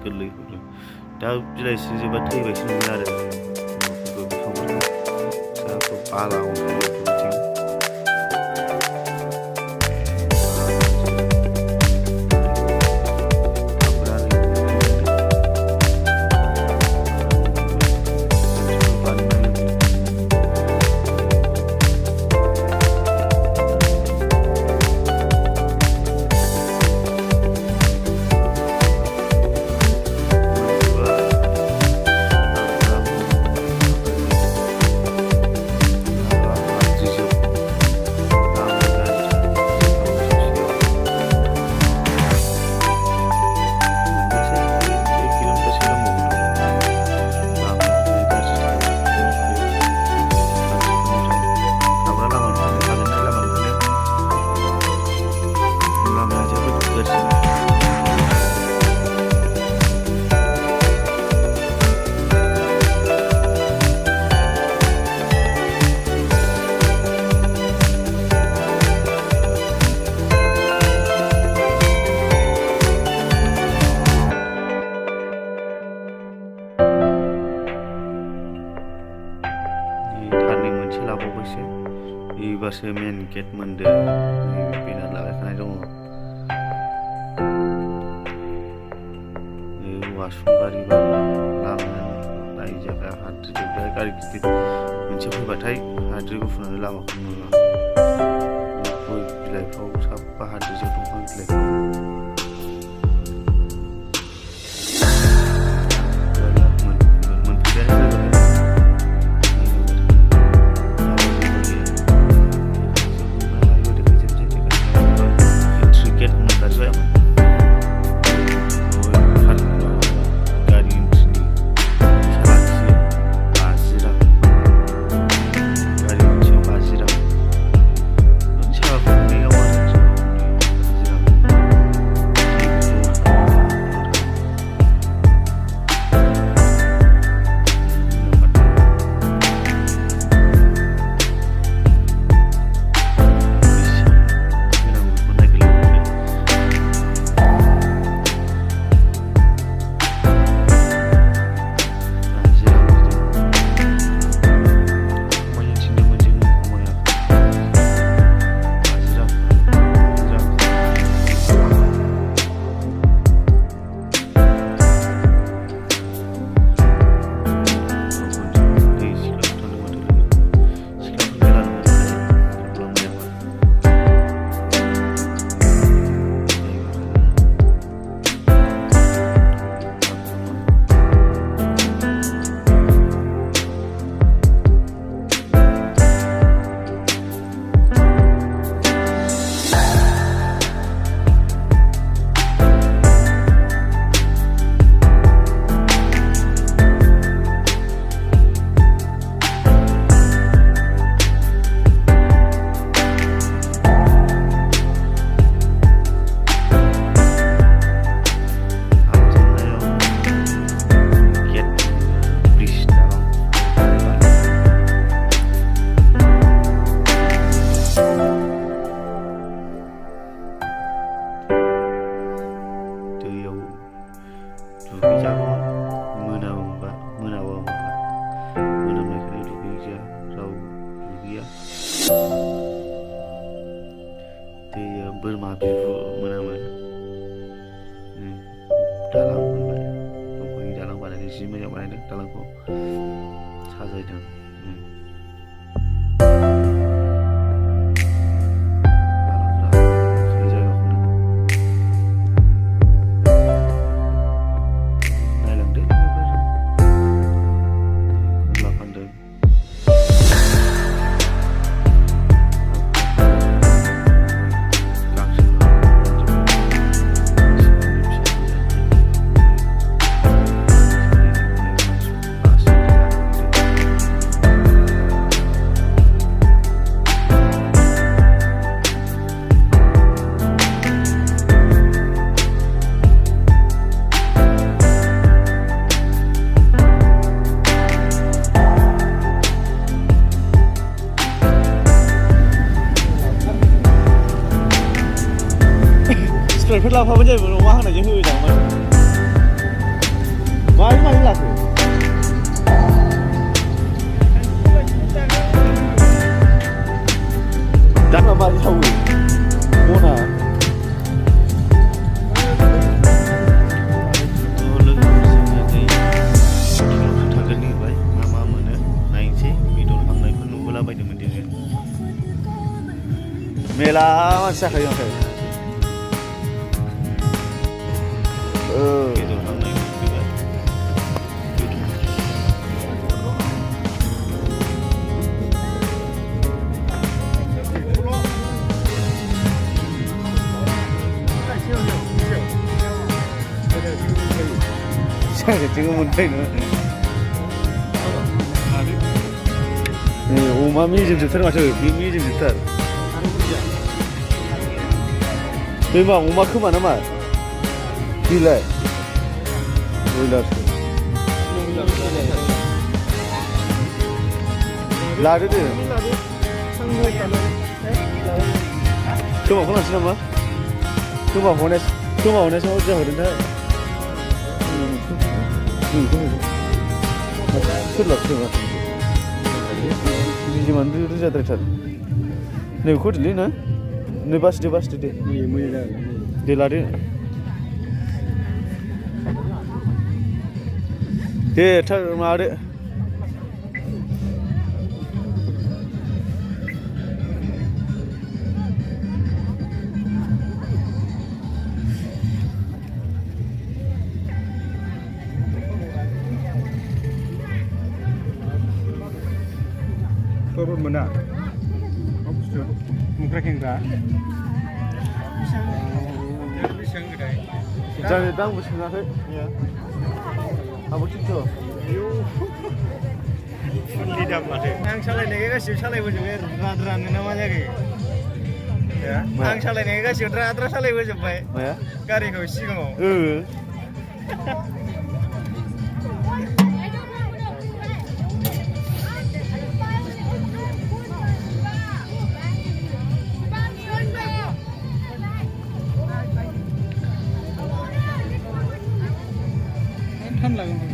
गोरलैखौनो दा बिलाइ सिरिजोबा थैबायसो नुगोन आरो बिफांफोरखौ जाखौ बाला अन्थाइ बिथिं एबारसो मेन गेट मोनदो बेना लागायखानाय दङ वासुंबारि लामायानो नायजागा हाद्रि जोबबाय गारि गिदिर मोनसे फैबाथाय हाद्रि गुफुरनानै लामाखौ नुवा गय बिलाइफ्राव साफा हाद्रिजों दंफां बिलाइफ्राव बोरमा बिबु मोनामो दालां मोनबाय दंफांनि दालां बानायदों जि मोजां बानायदों दालांखौ साजायदों स्प्रेफोर लाफाबानो जायोमोन अमा हांनायजों होजागौमोन मारै लाखो दामा मारै सावो मना मेला मानसि जाखायो ओमफ्राय जोङो मोनबाय नोङो अमा मेजेम जोबथार माथो बे मेजेम जोबथार बे मा अमा खोमा नामा बेलाय बयलारसो लादो दे खोमाखौ लानोसै नामा खोमा हनायासो मा जाहरदोंथाय सोर लाखो मेजेमानो रोजाद्रायथार नैबेखौ होदोलै ना नै बासिदो दे दे लादो दे माबादो Turun mana? Muka kengga. Bisang kedai. Jangan datang bisang nak. Ya. Apa cuci? Lidah mati. Ang salai ni kan siapa salai baju ni radra ni nama lagi. Ya. Ang salai ni kan siapa radra salai baju baik. Ya. Kari kau sih kau. Kan lagi.